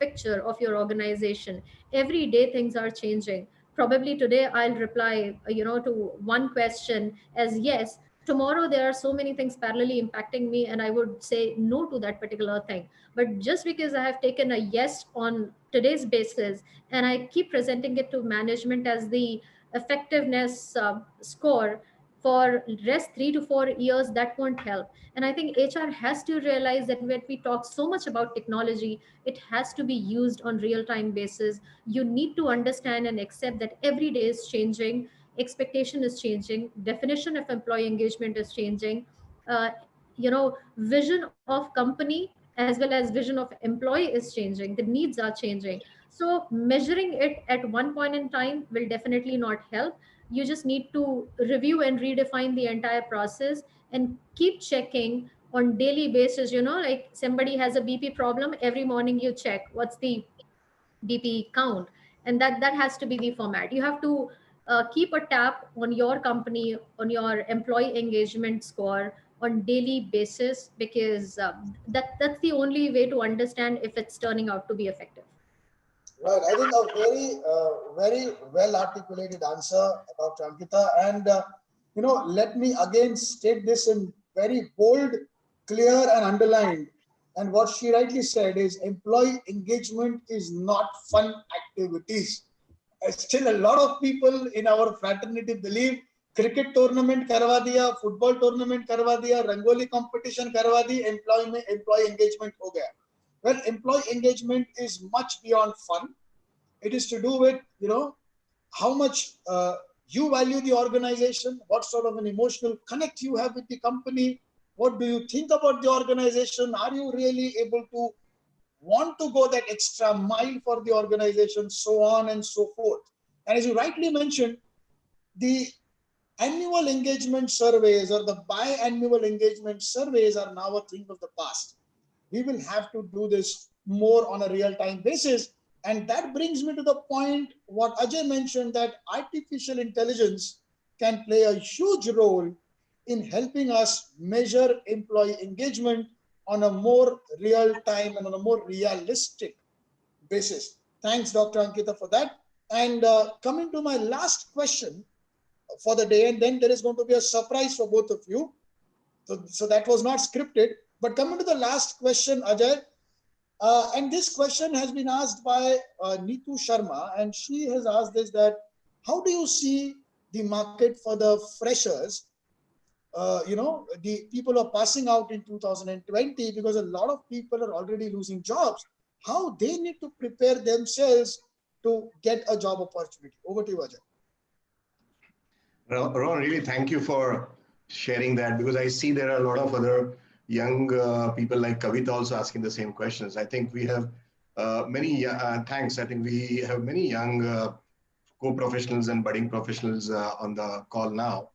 picture of your organization. Every day things are changing. Probably today I'll reply to one question as yes. Tomorrow there are so many things parallelly impacting me, and I would say no to that particular thing. But just because I have taken a yes on today's basis and I keep presenting it to management as the effectiveness score for rest 3 to 4 years, that won't help. And I think HR has to realize that when we talk so much about technology, it has to be used on real time basis. You need to understand and accept that every day is changing, expectation is changing, definition of employee engagement is changing, uh, vision of company as well as vision of employee is changing, the needs are changing. So measuring it at one point in time will definitely not help. You just need to review and redefine the entire process and keep checking on daily basis. Like somebody has a BP problem, every morning you check what's the BP count, and that has to be the format. You have to keep a tap on your company, on your employee engagement score on daily basis, because that's the only way to understand if it's turning out to be effective. Right. I think a very well articulated answer, Dr. Ankita. And, let me again state this in very bold, clear, and underlined. And what she rightly said is employee engagement is not fun activities. Still, a lot of people in our fraternity believe cricket tournament karwa diya, football tournament karwa diya, rangoli competition karwa di, employee engagement ho gaya. Well, employee engagement is much beyond fun. It is to do with, how much you value the organization, what sort of an emotional connect you have with the company, what do you think about the organization, are you really able to want to go that extra mile for the organization, so on and so forth. And as you rightly mentioned, the annual engagement surveys or the biannual engagement surveys are now a thing of the past. We will have to do this more on a real-time basis. And that brings me to the point what Ajay mentioned, that artificial intelligence can play a huge role in helping us measure employee engagement on a more real-time and on a more realistic basis. Thanks, Dr. Ankita, for that. And coming to my last question for the day, and then there is going to be a surprise for both of you. So that was not scripted. But coming to the last question, Ajay, and this question has been asked by Neetu Sharma, and she has asked this, that how do you see the market for the freshers? The people are passing out in 2020, because a lot of people are already losing jobs. How they need to prepare themselves to get a job opportunity. Over to you, Ajay. Rohan, really thank you for sharing that, because I see there are a lot of other young people like Kavita also asking the same questions. I think we have thanks. I think we have many young co-professionals and budding professionals on the call now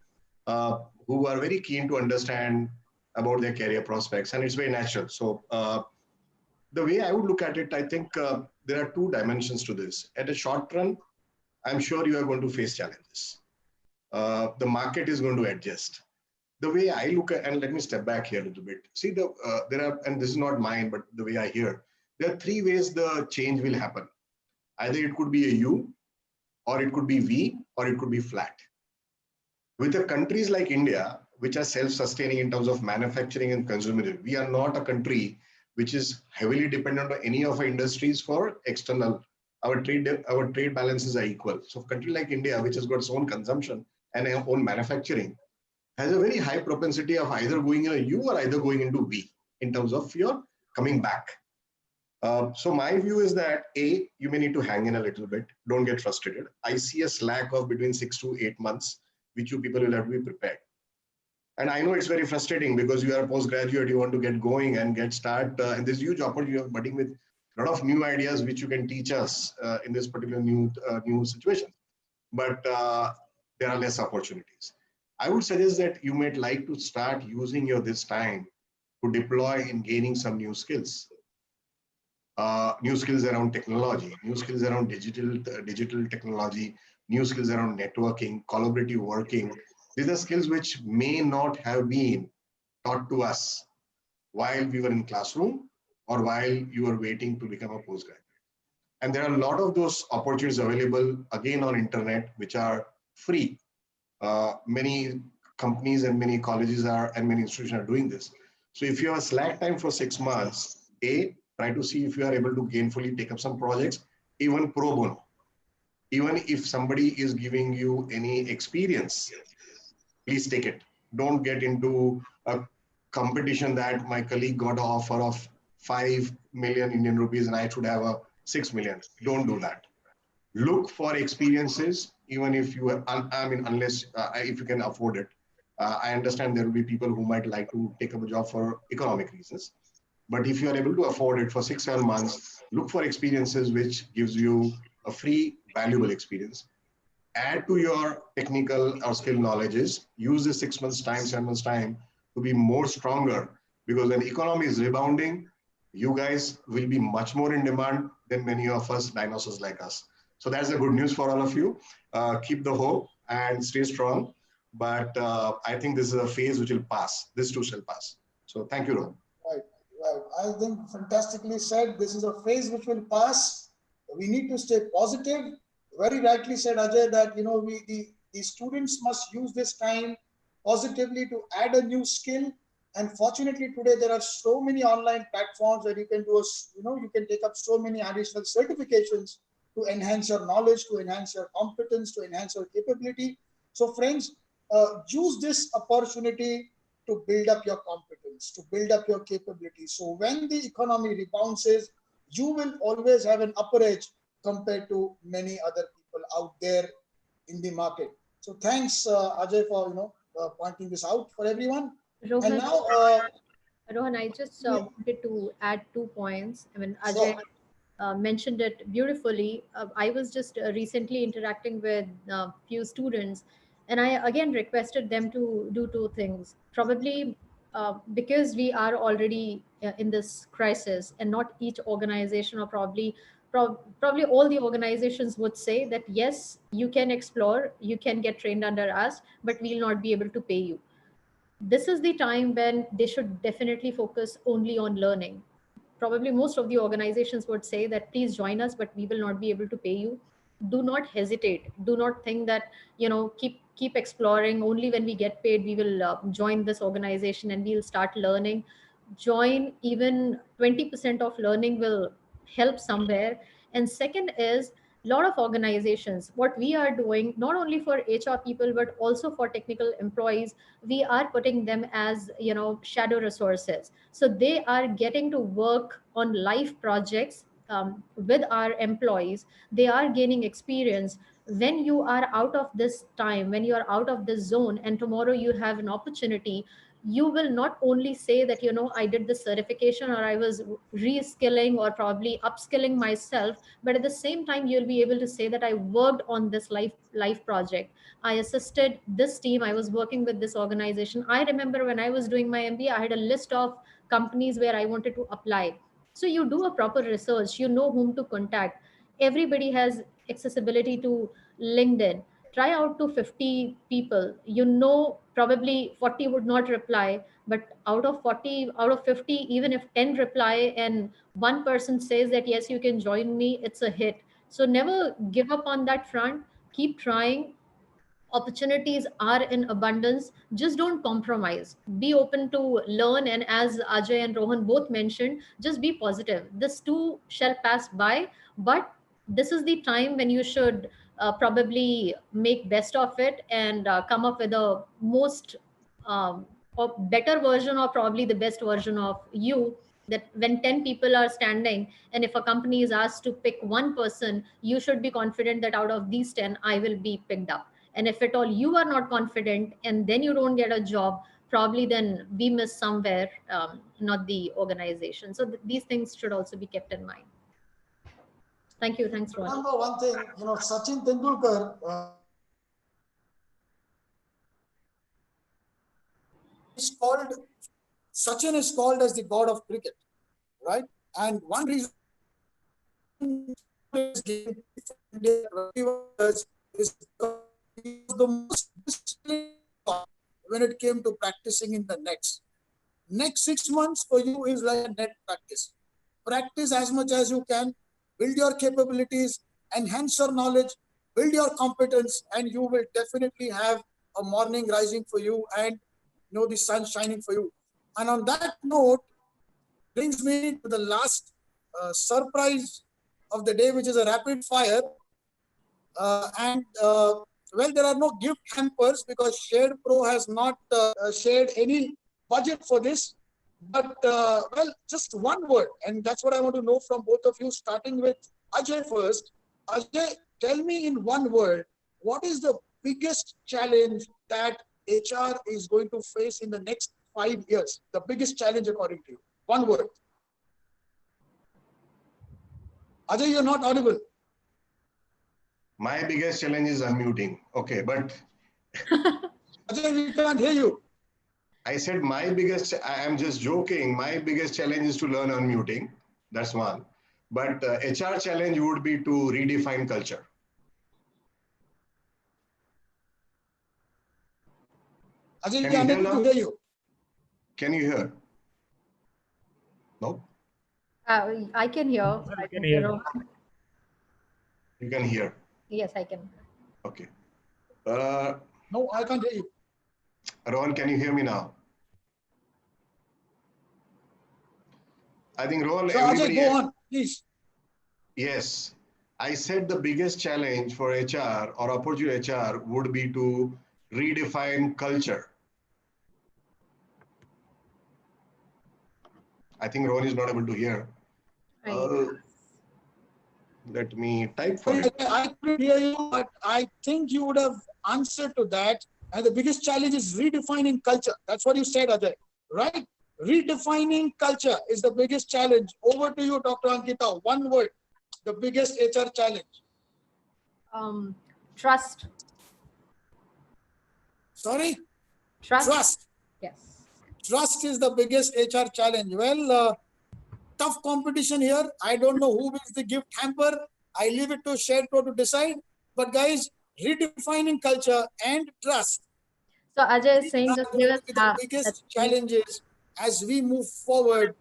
who are very keen to understand about their career prospects, and it's very natural. So the way I would look at it, I think there are two dimensions to this. At a short run, I'm sure you are going to face challenges. The market is going to adjust. The way I look at, and let me step back here a little bit. See, there are, and this is not mine, but the way I hear, there are three ways the change will happen. Either it could be a you, or it could be we, or it could be flat. With the countries like India, which are self-sustaining in terms of manufacturing and consumerism, we are not a country which is heavily dependent on any of our industries for external. Our trade balances are equal. So a country like India, which has got its own consumption and its own manufacturing, has a very high propensity of either going in a U or either going into V in terms of your coming back. So my view is that A, you may need to hang in a little bit. Don't get frustrated. I see a slack of between 6 to 8 months, which you people will have to be prepared. And I know it's very frustrating because you are a postgraduate, you want to get going and get started. And there's huge opportunity of budding with a lot of new ideas which you can teach us in this particular new situation. But there are less opportunities. I would suggest that you might like to start using this time to deploy in gaining some new skills. New skills around technology, new skills around digital technology, new skills around networking, collaborative working. These are skills which may not have been taught to us while we were in classroom or while you were waiting to become a postgraduate. And there are a lot of those opportunities available again on internet, which are free. Many companies and many colleges and many institutions are doing this. So if you have a slack time for 6 months, try to see if you are able to gainfully take up some projects, even pro bono. Even if somebody is giving you any experience, please take it. Don't get into a competition that my colleague got an offer of 5 million Indian rupees and I should have a 6 million. Don't do that. Look for experiences, even if you are, unless if you can afford it. I understand there will be people who might like to take up a job for economic reasons. But if you are able to afford it for 6-7 months, look for experiences which gives you a free, valuable experience. Add to your technical or skill knowledges. Use the 6 months time, 7 months time to be more stronger, because when the economy is rebounding, you guys will be much more in demand than many of us dinosaurs like us. So that's the good news for all of you. Keep the hope and stay strong. But I think this is a phase which will pass. This too shall pass. So thank you, Rohan. Right. I think fantastically said. This is a phase which will pass. We need to stay positive. Very rightly said, Ajay, that the students must use this time positively to add a new skill. And fortunately, today there are so many online platforms where you can do you can take up so many additional certifications to enhance your knowledge, to enhance your competence, to enhance your capability. So, friends, use this opportunity to build up your competence, to build up your capability. So when the economy rebounds, you will always have an upper edge compared to many other people out there in the market. So thanks, Ajay, for pointing this out for everyone. Rohan, And now, Rohan, I just wanted to add 2 points. I mean, Ajay so, mentioned it beautifully. I was just recently interacting with a few students, and I again requested them to do 2 things. Probably because we are already in this crisis, and not each organization, or probably all the organizations would say that yes, you can explore, you can get trained under us, but we'll not be able to pay you. This is the time when they should definitely focus only on learning. Probably most of the organizations would say that please join us, but we will not be able to pay you. Do not hesitate. Do not think that keep exploring. Only when we get paid we will join this organization and we'll start learning. Join. Even 20% of learning will help somewhere. And second is, lot of organizations, what we are doing, not only for HR people but also for technical employees, we are putting them as shadow resources, so they are getting to work on live projects with our employees. They are gaining experience. When you are out of this time, when you are out of this zone, and tomorrow you have an opportunity, you will not only say that I did this certification, or I was reskilling or probably upskilling myself, but at the same time you'll be able to say that I worked on this life project. I assisted this team. I was working with this organization. I remember when I was doing my MBA, I had a list of companies where I wanted to apply. So you do a proper research, you know whom to contact. Everybody has accessibility to LinkedIn. Try out to 50 people. Probably 40 would not reply, but out of 40, out of 50, even if 10 reply and one person says that yes, you can join me, it's a hit. So never give up on that front. Keep trying. opportunities are in abundance. Just don't compromise. Be open to learn. And as Ajay and Rohan both mentioned, just be positive. This too shall pass by, but this is the time when you should probably make best of it and come up with a most or better version, or probably the best version of you. That when 10 people are standing, and if a company is asked to pick one person, you should be confident that out of these 10 I will be picked up. And if at all you are not confident and then you don't get a job, probably then we miss somewhere, not the organization. So these things should also be kept in mind. Thank you. Thanks, Rohan. Remember one thing, Sachin Tendulkar, Sachin is called as the god of cricket, right? And one reason is the most disciplined when it came to practicing in the nets. Next 6 months for you is like a net practice. Practice as much as you can, build your capabilities, enhance your knowledge, build your competence, and you will definitely have a morning rising for you and the sun shining for you. And on that note, brings me to the last surprise of the day, which is a rapid fire. Well, there are no gift hampers because Shared Pro has not shared any budget for this. But, well, just one word. And that's what I want to know from both of you, starting with Ajay first. Ajay, tell me in one word, what is the biggest challenge that HR is going to face in the next 5 years? The biggest challenge according to you. One word. Ajay, you're not audible. My biggest challenge is unmuting. Okay, but Ajay, we can't hear you. I said my biggest, I am just joking. My biggest challenge is to learn unmuting. That's one. But HR challenge would be to redefine culture. Ajay, we are unable to hear you. Can you hear? No? I can hear. I can hear. You can hear? Yes, I can. Okay. No, I can't hear you. Rohan, can you hear me now? I think Rohan, So Ajay, go on, please. Yes. I said the biggest challenge for HR or opportunity HR would be to redefine culture. I think Rohan is not able to hear. Let me type for it. I couldn't hear you, but I think you would have answered to that. And the biggest challenge is redefining culture. That's what you said, Ajay, right? Redefining culture is the biggest challenge. Over to you, Dr. Ankita. One word, the biggest HR challenge. Trust. Sorry? Trust. Yes. Trust is the biggest HR challenge. Well, tough competition here. I don't know who wins the gift hamper. I leave it to Shared Pro to decide. But guys, redefining culture and trust. So Ajay is saying just give us the biggest challenges as we move forward.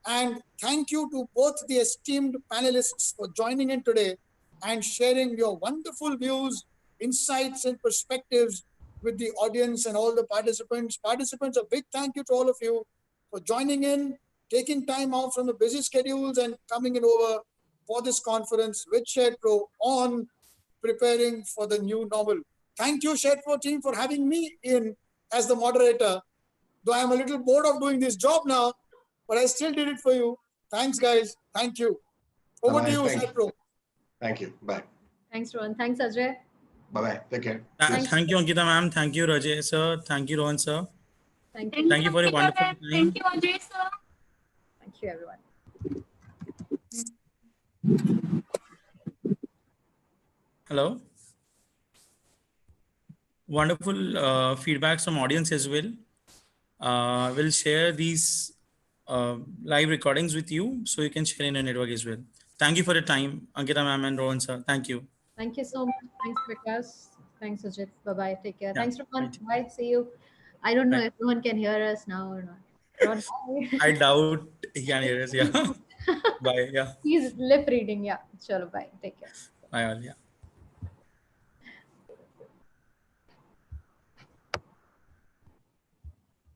And thank you to both the esteemed panelists for joining in today and sharing your wonderful views, insights, and perspectives with the audience and all the participants. Participants, a big thank you to all of you for joining in, taking time out from the busy schedules and coming in over for this conference with Shared Pro on preparing for the new normal. Thank you, Shared Pro team, for having me in as the moderator. Though I'm a little bored of doing this job now, but I still did it for you. Thanks, guys. Thank you. Over to you, Shared Pro. Thank you. Bye. Thanks, Rohan. Thanks, Ajay. Bye-bye. Take care. Thank you, Ankita ma'am. Thank you, Ajay sir. Thank you, Rohan sir. Thank you. Thank you for your wonderful time. Thank you, Ajay sir. Thank you, everyone. Hello. Wonderful feedbacks from audience as well. We'll share these live recordings with you so you can share in your network as well. Thank you for your time, Ankita ma'am and Rohan sir. Thank you. Thank you so much. Thanks, Vikas. Thanks, Ajit. Bye-bye. Take care. Yeah. Thanks, Rohan. Bye. See you. I don't know if Rohan can hear us now or not. Rohan, bye. I doubt he can hear us. Yeah. Bye. Yeah. He's lip reading. Yeah. Chalo, bye. Take care. Bye all. Yeah.